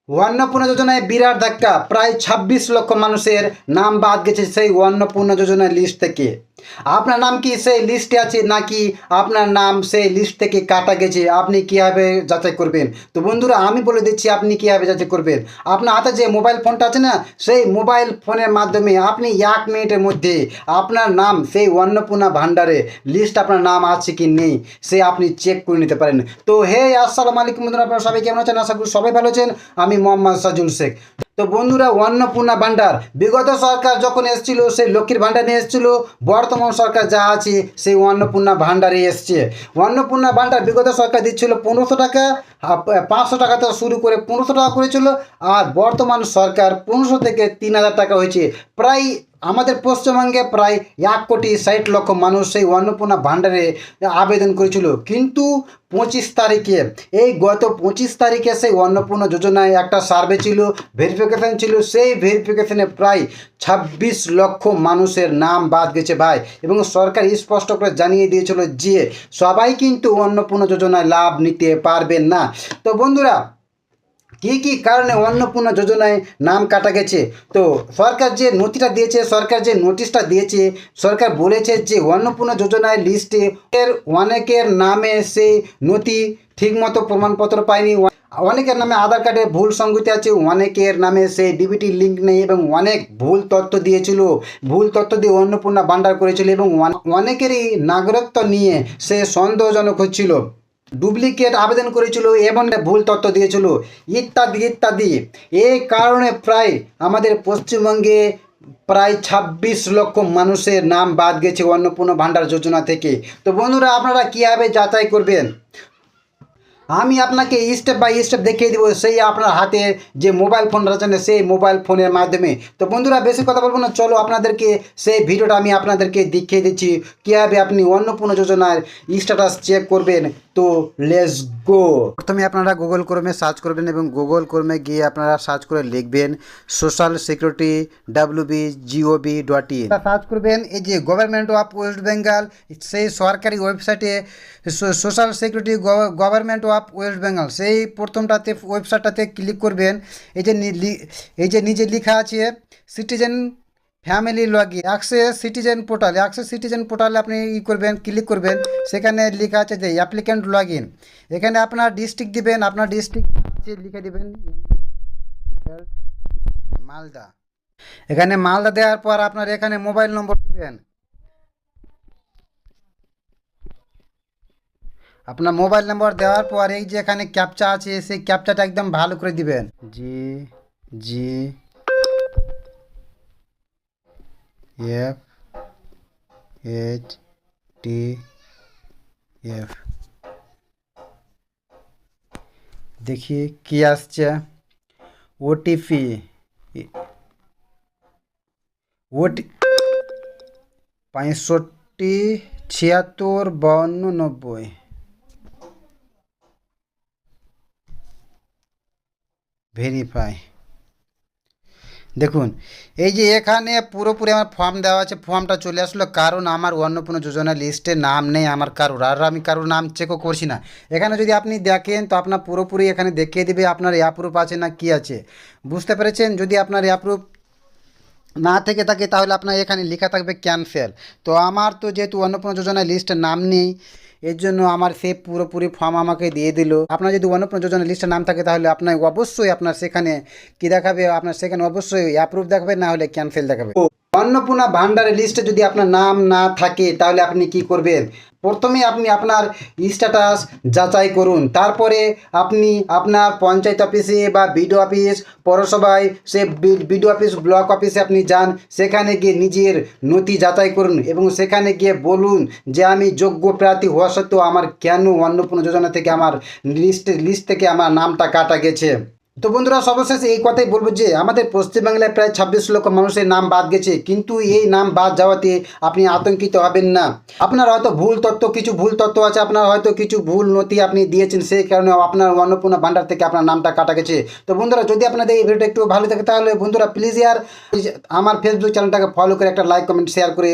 অন্নপূর্ণা যোজনায় বিরাট ধাক্কা, প্রায় ২৬ লক্ষ মানুষের নাম বাদ গেছে সেই অন্নপূর্ণা যোজনার লিস্ট থেকে। আপনার নাম কি সেই লিস্টে আছে নাকি আপনার নাম সেই লিস্ট থেকে কাটা গেছে, আপনি কীভাবে যাচাই করবেন? তো বন্ধুরা, আমি বলে দিচ্ছি আপনি কীভাবে যাচাই করবেন। আপনার হাতে যে মোবাইল ফোনটা আছে না, সেই মোবাইল ফোনের মাধ্যমে আপনি ১ মিনিটের মধ্যে আপনার নাম সেই অন্নপূর্ণা ভাণ্ডারে লিস্ট আপনার নাম আছে কি নেই সে আপনি চেক করে নিতে পারেন। তো হে আসসালামু আলাইকুম বন্ধুরা, আপনারা সবাই কেমন আছেন? আশা করি সবাই ভালো আছেন। আমি মোহাম্মদ সাজুল শেখ। তো বন্ধুরা, অন্নপূর্ণা ভাণ্ডার বিগত সরকার যখন এসেছিল সেই লক্ষ্মীর ভাণ্ডার নিয়ে এসেছিল, বর্তমান সরকার যা আছে সেই অন্নপূর্ণা ভাণ্ডারে এসছে। অন্নপূর্ণা ভাণ্ডার বিগত সরকার দিচ্ছিল ১৫০০ টাকা, ৫০০ টাকা থেকে শুরু করে ১৫০০ টাকা করেছিল, আর বর্তমান সরকার ১৫০০ থেকে ৩০০০ টাকা হয়েছে। প্রায় আমাদের পশ্চিমবঙ্গে প্রায় ১,৬০,০০,০০০ মানুষ সেই অন্নপূর্ণা ভাণ্ডারে আবেদন করেছিল, কিন্তু ২৫ তারিখে, এই গত ২৫ তারিখে সেই অন্নপূর্ণা যোজনায় একটা সার্ভে ছিল, ভেরিফিকেশান ছিল। সেই ভেরিফিকেশানে প্রায় ২৬ লক্ষ মানুষের নাম বাদ গেছে ভাই, এবং সরকার স্পষ্ট করে জানিয়ে দিয়েছিল যে সবাই কিন্তু অন্নপূর্ণা যোজনায় লাভ নিতে পারবেন না। তো বন্ধুরা, কী কী কারণে অন্নপূর্ণা যোজনায় নাম কাটা গেছে? তো সরকার যে নথিটা দিয়েছে, সরকার যে নোটিশটা দিয়েছে, সরকার বলেছে যে অন্নপূর্ণা যোজনায় লিস্টে অনেকের নামে সেই নথি ঠিকমতো প্রমাণপত্র পায়নি, অনেকের নামে আধার কার্ডে ভুল সংগতি আছে, অনেকের নামে সেই ডিবিটি লিঙ্ক নেই, এবং অনেক ভুল তথ্য দিয়েছিল, ভুল তথ্য দিয়ে অন্নপূর্ণা ভাণ্ডার করেছিল, এবং অনেকেরই নাগরিকত্ব নিয়ে সে সন্দেহজনক হচ্ছিল, ডুপ্লিকেট আবেদন করেছিল এবং ভুল তথ্য দিয়েছিল, ইত্যাদি ইত্যাদি। এই কারণে প্রায় আমাদের পশ্চিমবঙ্গে প্রায় ২৬ লক্ষ মানুষের নাম বাদ গেছে অন্নপূর্ণা ভাণ্ডার যোজনা থেকে। তো বন্ধুরা, আপনারা কীভাবে যাচাই করবেন? আমি আপনাকে স্টেপ বাই স্টেপ দেখিয়ে দেবো, সেই আপনার হাতে যে মোবাইল ফোন রয়েছে না সেই মোবাইল ফোনের মাধ্যমে। তো বন্ধুরা, বেশি কথা বলবো না, চলো আপনাদেরকে সেই ভিডিওটা আমি আপনাদেরকে দেখিয়ে দিচ্ছি কীভাবে আপনি অন্নপূর্ণা যোজনার স্ট্যাটাস চেক করবেন। তো লেটস গো। প্রথমে আপনারা গুগল ক্রোমে সার্চ করবেন, এবং গুগল ক্রোমে গিয়ে আপনারা সার্চ করে লিখবেন সোশ্যাল সিকিউরিটি wb.gov.in সার্চ করবেন। এই যে গভর্নমেন্ট অফ ওয়েস্ট বেঙ্গল, সেই সরকারি ওয়েবসাইটে social security government of West Bengal, সেই প্রথমটাতে ওয়েবসাইটটাতে ক্লিক করবেন। এই যে নিচে লেখা আছে citizen family login access citizen পোর্টালে আপনি করবেন, ক্লিক করবেন। সেখানে লেখা আছে যে অ্যাপ্লিক্যান্ট লগইন। এখানে আপনার ডিস্ট্রিক্ট দিবেন, আপনার ডিস্ট্রিক্ট লিখে দেবেন মালদা। এখানে মালদা দেওয়ার পর আপনার এখানে মোবাইল নম্বর দিবেন, আপনার মোবাইল নম্বর দেওয়ার পর এই যে এখানে ক্যাপচা আছে সেই ক্যাপচাটা একদম ভালো করে দিবেন, G G F H T F. দেখি কি আসছে, ওটিপি 65765290 ভেরিফাই। দেখুন, এই যে এখানে পুরোপুরি আমার ফর্ম দেওয়া আছে, ফর্মটা চলে আসলো, কারণ আমার অন্নপূর্ণা যোজনা লিস্টে নাম নেই আমার কারোর, আর আমি কারোর নাম চেকও করছি না। এখানে যদি আপনি দেখেন তো আপনার পুরোপুরি এখানে দেখিয়ে দেবে আপনার অ্যাপ্রুভ আছে না কি আছে, বুঝতে পেরেছেন? যদি আপনার অ্যাপ্রুভ না থেকে থাকে তাহলে আপনার এখানে লেখা থাকবে ক্যান্সেল। তো আমার তো যেহেতু অন্নপূর্ণা যোজনায় লিস্টে নাম নেই, এর জন্য আমার সে পুরোপুরি ফর্ম আমাকে দিয়ে দিল। আপনার যদি অন্নপূর্ণা যোজনা লিস্টে নাম থাকে তাহলে আপনার অবশ্যই আপনার সেখানে কি দেখাবে, আপনার সেখানে অবশ্যই অ্যাপ্রুভ দেখাবে, না হলে ক্যান্সেল দেখাবে। অন্নপূর্ণা ভাণ্ডারের লিস্টে যদি আপনার নাম না থাকে তাহলে আপনি কি করবেন? প্রথমে আপনি আপনার স্ট্যাটাস যাচাই করুন, তারপরে আপনি আপনার পঞ্চায়েত অফিসে বা বিডিও অফিস, পৌরসভায়, সে বিডিও অফিস, ব্লক অফিসে আপনি যান, সেখানে গিয়ে নিজের নথি যাচাই করুন, এবং সেখানে গিয়ে বলুন যে আমি যোগ্য প্রার্থী হওয়া সত্ত্বেও আমার কেন অন্নপূর্ণা যোজনা থেকে আমার লিস্ট থেকে আমার নামটা কাটা গেছে। তো বন্ধুরা, সর্বশেষে এই কথাই বলবো যে আমাদের পশ্চিমবাংলায় প্রায় ২৬ লক্ষ মানুষের নাম বাদ গেছে, কিন্তু এই নাম বাদ যাওয়াতে আপনি আতঙ্কিত হবেন না। আপনার হয়তো কিছু ভুল তথ্য আছে, আপনার হয়তো কিছু ভুল নথি আপনি দিয়েছেন, সেই কারণে আপনার অন্নপূর্ণা ভাণ্ডার থেকে আপনার নামটা কাটা গেছে। তো বন্ধুরা, যদি আপনাদের এই ভিডিওটা একটু ভালো থাকে তাহলে বন্ধুরা প্লিজ আমার ফেসবুক চ্যানেলটাকে ফলো করে একটা লাইক কমেন্ট শেয়ার করে